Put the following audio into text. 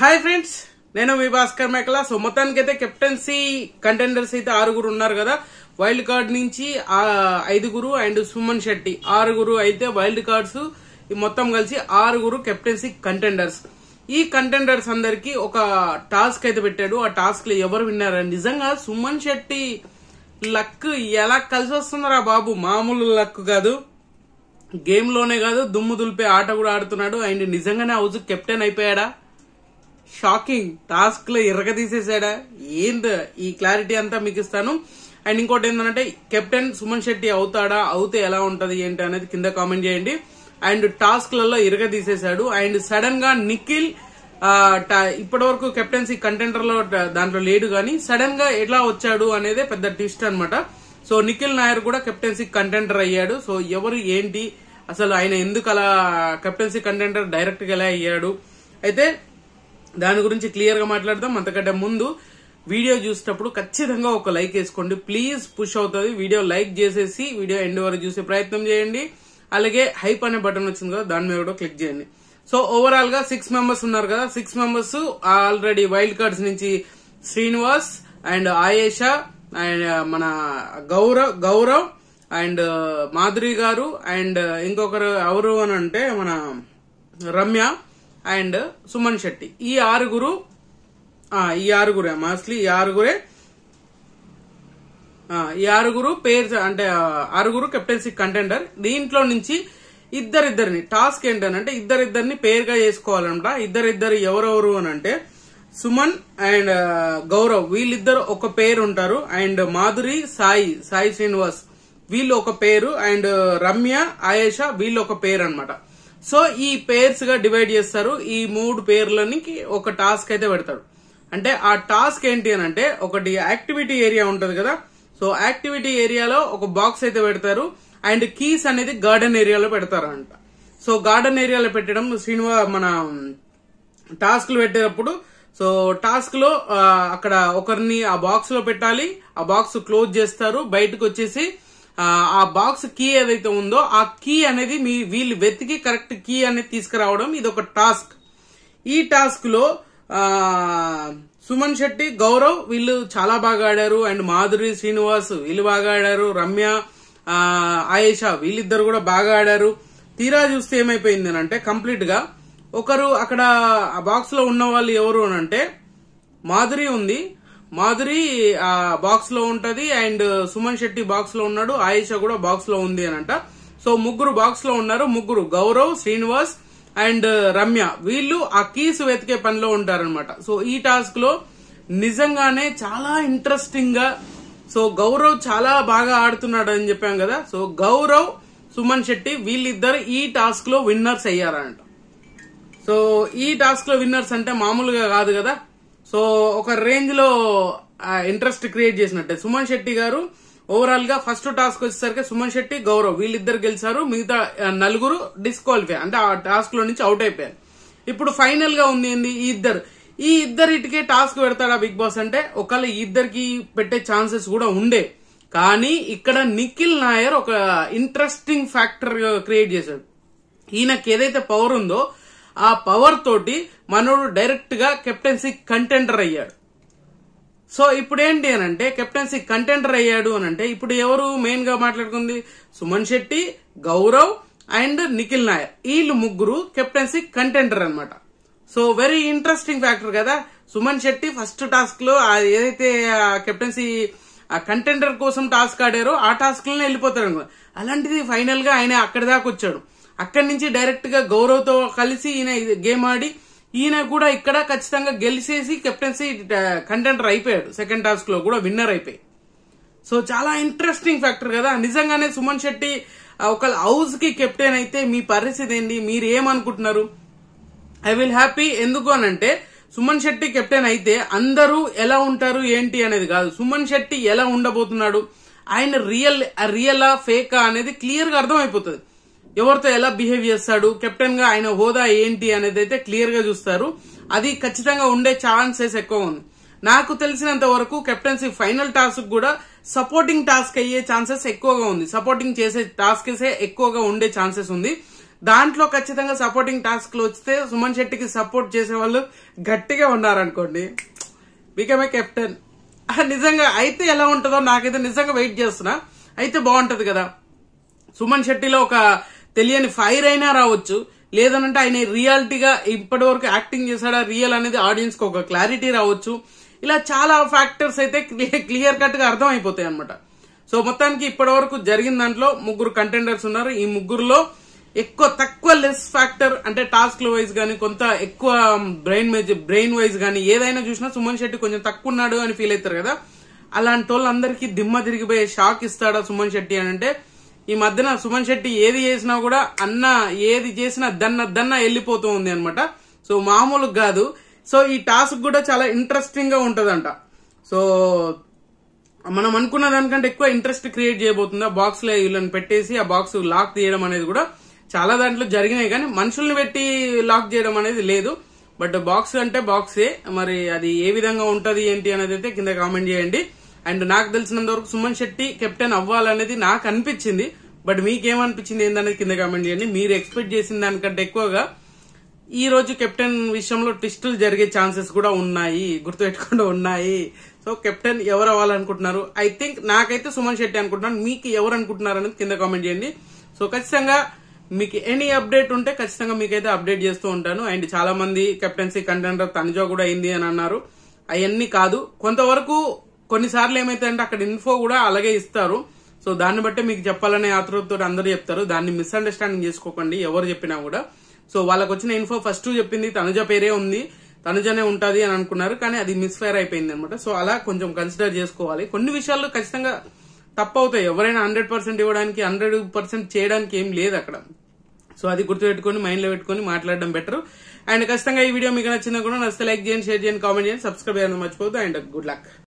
Hi friends, నేను మీ భాస్కర్ మేకల. So మొత్తానికైతే కెప్టెన్సీ కంటెండర్స్ అయితే 6 ఉన్నారు కదా. వైల్డ్ కార్డ్ నుంచి 5 అండ్ సుమన్ శెట్టి 6 అయితే వైల్డ్ కార్డ్స్. మొత్తం కలిసి 6 కెప్టెన్సీ కంటెండర్స్. ఈ కంటెండర్స్ అందరికి ఒక టాస్క్ అయితే పెట్టాడు. ఆ టాస్క్ లో ఎవరు విన్నారని. నిజంగా సుమన్ శెట్టి లక్ ఎలా కలిసి వస్తున్నారా బాబు, మామూలు లక్ కాదు. గేమ్ లోనే కాదు, దుమ్ము దులిపే ఆట కూడా ఆడుతున్నాడు. అండ్ నిజంగానే హౌస్ కెప్టెన్ అయిపోయాడా? షాకింగ్. టాస్క్ లో ఎర్రగ తీసేసాడా? ఏంది ఈ క్లారిటీ అంతా మీకు ఇస్తాను. అండ్ ఇంకోటి ఏంటంటే, కెప్టెన్ సుమన్ శెట్టి అవుతాడా, అవుతే ఎలా ఉంటది ఏంటి అనేది కింద కామెంట్ చేయండి. అండ్ టాస్క్ లలో ఎర్రగ తీసేశాడు. అండ్ సడన్ గా నిఖిల్ ఇప్పటి వరకు కెప్టెన్సీ కంటెండర్ లో దాంట్లో లేడు, కానీ సడన్ గా ఎలా వచ్చాడు అనేది పెద్ద ట్విస్ట్ అనమాట. సో నిఖిల్ నాయర్ కూడా కెప్టెన్సీ కంటెండర్ అయ్యాడు. సో ఎవరు ఏంటి, అసలు ఆయన ఎందుకు అలా కెప్టెన్సీ కంటెండర్ డైరెక్ట్ గా ఎలా అయ్యాడు, అయితే దాని గురించి క్లియర్ గా మాట్లాడదాం. అంతకంటే ముందు వీడియో చూసేటప్పుడు ఖచ్చితంగా ఒక లైక్ వేసుకోండి ప్లీజ్, పుష్ అవుతుంది. వీడియో లైక్ చేసేసి వీడియో ఎండ్ వరకు చూసే ప్రయత్నం చేయండి. అలాగే హైప్ అనే బటన్ వచ్చింది కదా, దాని మీద కూడా క్లిక్ చేయండి. సో ఓవరాల్ గా 6 మెంబర్స్ ఉన్నారు కదా. 6 మెంబర్స్ ఆల్రెడీ వైల్డ్ కార్డ్స్ నుంచి శ్రీనివాస్ అండ్ ఆయేషా అండ్ మన గౌరవ్ అండ్ మాధురి గారు అండ్ ఇంకొకరు ఎవరు అని అంటే మన రమ్య అండ్ సుమన్ శెట్టి. ఈ 6 మోస్ట్లీ ఈ 6 పేర్స్ అంటే 6 కెప్టెన్సీ కంటెండర్. దీంట్లో నుంచి ఇద్దరిద్దరిని టాస్క్ ఏంటంటే ఇద్దరిద్దరిని పేరుగా చేసుకోవాలంట. ఇద్దరిద్దరు ఎవరెవరు అని అంటే సుమన్ అండ్ గౌరవ్ వీళ్ళిద్దరు ఒక పేరు ఉంటారు. అండ్ మాధురి సాయి శ్రీనివాస్ వీళ్ళు ఒక పేరు. అండ్ రమ్య ఆయేషా వీళ్ళు ఒక పేరు అనమాట. సో ఈ పేర్స్ గా డివైడ్ చేస్తారు. ఈ 3 పేర్లకి ఒక టాస్క్ అయితే పెడతాడు. అంటే ఆ టాస్క్ ఏంటి అని అంటే, ఒకటి యాక్టివిటీ ఏరియా ఉంటది కదా. సో యాక్టివిటీ ఏరియాలో ఒక బాక్స్ అయితే పెడతారు. అండ్ కీస్ అనేది గార్డెన్ ఏరియాలో పెడతారు అంట. సో గార్డెన్ ఏరియాలో పెట్టడం మన టాస్క్లు పెట్టేటప్పుడు, సో టాస్క్ లో అక్కడ ఒకరిని ఆ బాక్స్ లో పెట్టాలి. ఆ బాక్స్ క్లోజ్ చేస్తారు. బయటకు వచ్చేసి ఆ బాక్స్ కీ ఏదైతే ఉందో ఆ కీ అనేది వీళ్ళు వెతికి కరెక్ట్ కీ అనేది తీసుకురావడం, ఇది ఒక టాస్క్. ఈ టాస్క్ లో సుమన్ శెట్టి గౌరవ్ వీళ్ళు చాలా బాగా ఆడారు. అండ్ మాధురి శ్రీనివాస్ వీళ్ళు బాగా ఆడారు. రమ్య ఆయేషా వీళ్ళిద్దరు కూడా బాగా ఆడారు. తీరా చూస్తే ఏమైపోయింది అని అంటే, కంప్లీట్ గా ఒకరు అక్కడ ఆ బాక్స్ లో ఉన్న వాళ్ళు ఎవరు అని అంటే, మాధురి ఉంది. మాధురి ఆ బాక్స్ లో ఉంటది. అండ్ సుమన్ శెట్టి బాక్స్ లో ఉన్నాడు. ఆయేషా కూడా బాక్స్ లో ఉంది అనంట. సో 3 బాక్స్ లో ఉన్నారు. 3 గౌరవ్, శ్రీనివాస్ అండ్ రమ్య వీళ్ళు ఆ కీస్ వెతికే పనిలో ఉంటారనమాట. సో ఈ టాస్క్ లో నిజంగానే చాలా ఇంట్రెస్టింగ్ గా, సో గౌరవ్ చాలా బాగా ఆడుతున్నాడు అని చెప్పాం కదా. సో గౌరవ్, సుమన్ శెట్టి వీళ్ళిద్దరు ఈ టాస్క్ లో విన్నర్స్ అయ్యారంట. సో ఈ టాస్క్ లో విన్నర్స్ అంటే మామూలుగా కాదు కదా. సో ఒక రేంజ్ లో ఇంట్రెస్ట్ క్రియేట్ చేసినట్టే. సుమన్ శెట్టి గారు ఓవరాల్ గా ఫస్ట్ టాస్క్ వచ్చేసరికి సుమన్ శెట్టి గౌరవ్ వీళ్ళిద్దరు గెలిచారు. మిగతా 4 డిస్క్వాలిఫై అంటే ఆ టాస్క్ లో నుంచి అవుట్ అయిపోయారు. ఇప్పుడు ఫైనల్ గా ఉంది ఏంది, ఈ ఇద్దరిటికే టాస్క్ పెడతాడా బిగ్ బాస్ అంటే, ఒకవేళ ఈ ఇద్దరికి పెట్టే ఛాన్సెస్ కూడా ఉండే. కానీ ఇక్కడ నిఖిల్ నాయర్ ఒక ఇంట్రెస్టింగ్ ఫ్యాక్టర్ క్రియేట్ చేశాడు. ఈయనకి ఏదైతే పవర్ ఉందో ఆ పవర్ తోటి మనోడు డైరెక్ట్ గా కెప్టెన్సీ కంటెండర్ అయ్యాడు. సో ఇప్పుడు ఏంటి అని అంటే, కెప్టెన్సీ కంటెండర్ అయ్యాడు అని అంటే, ఇప్పుడు ఎవరు మెయిన్ గా మాట్లాడుకుంది, సుమన్ శెట్టి, గౌరవ్ అండ్ నిఖిల్ నాయర్. వీళ్ళు 3 కెప్టెన్సీ కంటెండర్ అనమాట. సో వెరీ ఇంట్రెస్టింగ్ ఫ్యాక్టర్ కదా. సుమన్ శెట్టి ఫస్ట్ టాస్క్ లో ఏదైతే కెప్టెన్సీ కంటెండర్ కోసం టాస్క్ ఆడారో ఆ టాస్క్ లోనే వెళ్ళిపోతాడు. అలాంటిది ఫైనల్ గా ఆయన అక్కడి దాకా వచ్చాడు. అక్కడి నుంచి డైరెక్ట్ గా గౌరవ్ తో కలిసి ఈయన గేమ్ ఆడి ఈయన కూడా ఇక్కడ ఖచ్చితంగా గెలిచేసి కెప్టెన్సీ కంటెండర్ అయిపోయాడు. సెకండ్ టాస్క్ లో కూడా విన్నర్ అయిపోయి. సో చాలా ఇంట్రెస్టింగ్ ఫ్యాక్టర్ కదా. నిజంగానే సుమన్ శెట్టి ఒక హౌస్ కి కెప్టెన్ అయితే మీ పరిస్థితి ఏంటి, మీరు ఏమనుకుంటున్నారు? I will happy. ఎందుకు అనంటే, సుమన్ శెట్టి కెప్టెన్ అయితే అందరూ ఎలా ఉంటారు ఏంటి అనేది కాదు, సుమన్ శెట్టి ఎలా ఉండబోతున్నాడు, ఆయన రియల్ ఫేకా అనేది క్లియర్ గా అర్థమైపోతుంది. ఎవరితో ఎలా బిహేవ్ చేస్తాడు, కెప్టెన్ గా ఆయన హోదా ఏంటి అనేది అయితే క్లియర్ గా చూస్తారు. అది ఖచ్చితంగా ఉండే ఛాన్సెస్ ఎక్కువ ఉంది. నాకు తెలిసినంత వరకు కెప్టెన్సీ ఫైనల్ టాస్క్ కూడా సపోర్టింగ్ టాస్క్ అయ్యే ఛాన్సెస్ ఎక్కువగా ఉంది. సపోర్టింగ్ చేసే టాస్క్ ఎక్కువగా ఉండే ఛాన్సెస్ ఉంది. దాంట్లో ఖచ్చితంగా సపోర్టింగ్ టాస్క్ లో వస్తే సుమన్ శెట్టికి సపోర్ట్ చేసే వాళ్ళు గట్టిగా ఉన్నారనుకోండి, బికమ్ ఏ కెప్టెన్. నిజంగా అయితే ఎలా ఉంటుందో నాకైతే నిజంగా వెయిట్ చేస్తున్నా. అయితే బాగుంటది కదా. సుమన్ శెట్టిలో ఒక తెలియని ఫైర్ అయినా రావచ్చు, లేదనంటే ఆయన రియాలిటీగా ఇప్పటి వరకు యాక్టింగ్ చేశాడా రియల్ అనేది ఆడియన్స్ కి ఒక క్లారిటీ రావచ్చు. ఇలా చాలా ఫ్యాక్టర్స్ అయితే క్లియర్ కట్ గా అర్థం అయిపోతాయి అనమాట. సో మొత్తానికి ఇప్పటి వరకు జరిగిన దాంట్లో 3 కంటెండర్స్ ఉన్నారు. ఈ 3లో తక్కువ లెస్ ఫ్యాక్టర్ అంటే టాస్క్ వైజ్ గానీ, కొంత ఎక్కువ బ్రెయిన్ వైజ్ గానీ ఏదైనా చూసినా సుమన్ శెట్టి కొంచెం తక్కువ ఉన్నాడు అని ఫీల్ అవుతారు కదా. అలాంటి వాళ్ళందరికీ దిమ్మ తిరిగిపోయే షాక్ ఇస్తాడా సుమన్ శెట్టి అని అంటే, ఈ మధ్యన సుమన్ శెట్టి ఏది చేసినా కూడా ఏది చేసినా దన్న వెళ్ళిపోతూ ఉంది అనమాట. సో మామూలు కాదు. సో ఈ టాస్క్ కూడా చాలా ఇంట్రెస్టింగ్ గా ఉంటదంట. సో మనం అనుకున్న దానికంటే ఎక్కువ ఇంట్రెస్ట్ క్రియేట్ చేయబోతుంది. ఆ బాక్స్ లో వీళ్ళని పెట్టేసి ఆ బాక్స్ లాక్ తీయడం అనేది కూడా చాలా దాంట్లో జరిగినాయి, కానీ మనుషుల్ని పెట్టి లాక్ చేయడం అనేది లేదు. బట్ బాక్స్ అంటే బాక్సే, మరి అది ఏ విధంగా ఉంటది ఏంటి అనేది అయితే కింద కామెంట్ చేయండి. అండ్ నాకు తెలిసినంత వరకు సుమన్ శెట్టి కెప్టెన్ అవ్వాలనేది నాకు అనిపించింది. బట్ మీకేమనిపించింది ఏందనేది కింద కామెంట్ చేయండి. మీరు ఎక్స్పెక్ట్ చేసిన దానికంటే ఎక్కువగా ఈ రోజు కెప్టెన్ విషయంలో ట్విస్టులు జరిగే ఛాన్సెస్ కూడా ఉన్నాయి, గుర్తుపెట్టుకుండా ఉన్నాయి. సో కెప్టెన్ ఎవరు అవ్వాలనుకుంటున్నారు? ఐ థింక్ నాకైతే సుమన్ శెట్టి అనుకుంటున్నాను. మీకు ఎవరు అనుకుంటున్నారు అనేది కింద కామెంట్ చేయండి. సో ఖచ్చితంగా మీకు ఎనీ అప్డేట్ ఉంటే ఖచ్చితంగా మీకైతే అప్డేట్ చేస్తూ ఉంటాను. అండ్ చాలా మంది కెప్టెన్సీ కంటెండర్ తనుజ కూడా అయింది అని అన్నారు. అవన్నీ కాదు, కొంతవరకు కొన్నిసార్లు ఏమైతే అంటే అక్కడ ఇన్ఫో కూడా అలాగే ఇస్తారు. సో దాన్ని బట్టి మీకు చెప్పాలనే ఆతృతతో అందరూ చెప్తారు. దాన్ని మిస్అండర్స్టాండింగ్ చేసుకోకండి ఎవరు చెప్పినా కూడా. సో వాళ్ళకి వచ్చిన ఇన్ఫో ఫస్ట్ చెప్పింది తనుజ పేరే ఉంది, తనుజనే ఉంటది అని అనుకున్నారు, కానీ అది మిస్ఫైర్ అయిపోయింది అనమాట. సో అలా కొంచెం కన్సిడర్ చేసుకోవాలి. కొన్ని విషయాల్లో ఖచ్చితంగా తప్పు అవుతాయి. ఎవరైనా 100% ఇవ్వడానికి 100% చేయడానికి ఏం లేదు అక్కడ. సో అది గుర్తుపెట్టుకుని మైండ్ లో పెట్టుకుని మాట్లాడడం బెటర్. అండ్ ఖచ్చితంగా ఈ వీడియో మీకు నచ్చిందా కూడా నచ్చితే లైక్ చేయండి, షేర్ చేయండి, కామెంట్ చేయండి, సబ్స్క్రైబ్ చేయండి మర్చిపోవద్దు. And good luck.